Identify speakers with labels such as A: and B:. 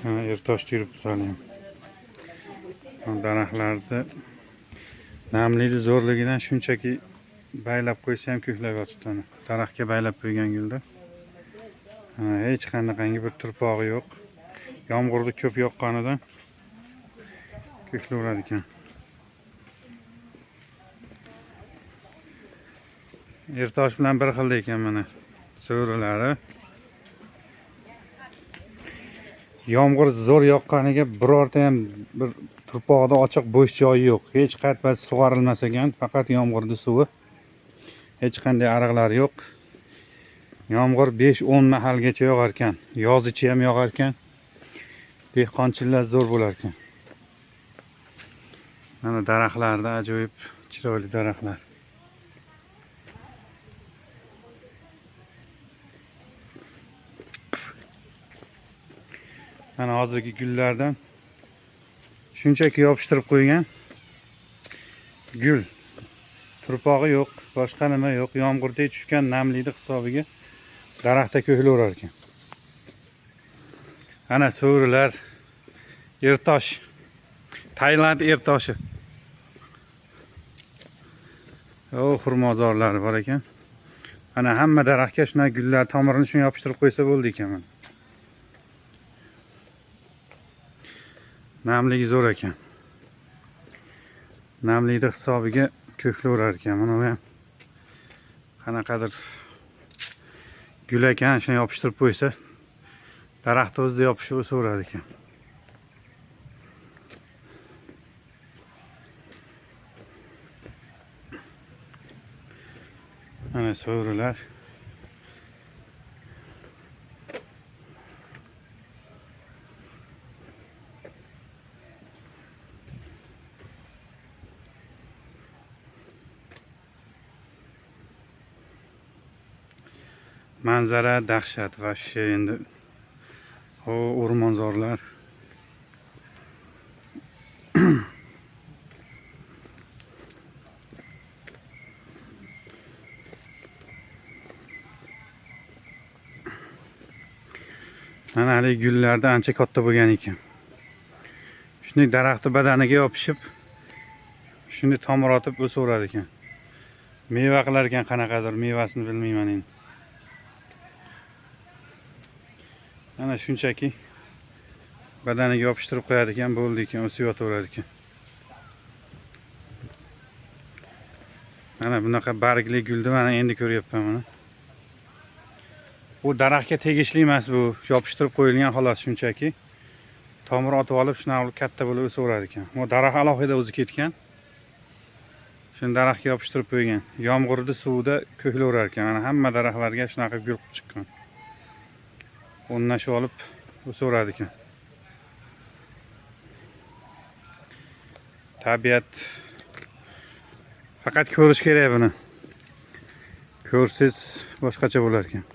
A: Ertoshda yuribmiz hali. Daraxtlarni namligi zo'rligidan shunchaki baylab qo'ysa ham ko'klab yotibdi. Daraxtga baylab qo'ygan gulda. Hech qanaqangi bir turpog'i yo'q. Yomg'irni ko'p yoqqanidan ko'klaveradi ekan. Ertosh bilan bir xil ekan mana so'rilari. Yomg'ir zo'r yoqqaniga birorta ham bir turpog'ida ochiq bo'sh joyi yo'q. Hech qayerda sug'orilmas ekan, faqat yomg'irning suvi. Hech qanday ariqlar yo'q. Yomg'ir 5-10 mahalgacha yog'ar ekan. Yoz ichi ham yog'ar ekan. Dehqonchilar zo'r bo'lar ekan. Mana daraxtlarda ajoyib chiroyli daraxtlar. Mana hozirgi gullardan shunchaki yopishtirib qo'ygan gul. Turpog'i yo'q, boshqa nima yo'q. Yomg'irda tushgan namlikning hisobiga daraxtda ko'klaverar ekan. Ana so'rilar, ertosh. Tailand ertoshi. Xurmozorlari bor ekan. Ana hamma daraxtga shuna gullar tomirini shuni yopishtirib qo'ysa bo'ldi ekan mana. Namligi zo'r ekan. Namlikning hisobiga ko'klaverar ekan. Mana bu ham qanaqadir gul ekan, shuni yopishtirib qo'ysa daraxt o'zida yopishib o'saveradi ekan. Mana so'rilar. Manzara dahshat va endi o'rmonzorlar. Mana hali gullarda ancha katta bo'lgan ekan. Shuni daraxtning badaniga yopishib, shuni tomiratib o'saverar ekan. Meva qilar ekan, qanaqadir mevasini bilmayman endi. Mana shunchaki badaniga yopishtirib qo'yadi ekan, bo'ldi ekan, o'sib yotaverar ekan. Mana bunaqa bargli gulni mana endi ko'ryapman mana. Bu daraxtga tegishli emas, bu yopishtirib qo'yilgan xolos shunchaki. Tomir otib olib, shuna katta bo'lib o'saverar ekan. Bu daraxt alohida o'zi ketgan. Shuni daraxtga yopishtirib qo'ygan. Yomg'irda suvda ko'klaverar ekan. Mana hamma daraxtlarga shunaqa gul qilib chiqqan. O'rnashib olib o'saveradi ekan. Tabiat faqat ko'rish kerak buni. Ko'rsiz boshqacha bo'lar ekan.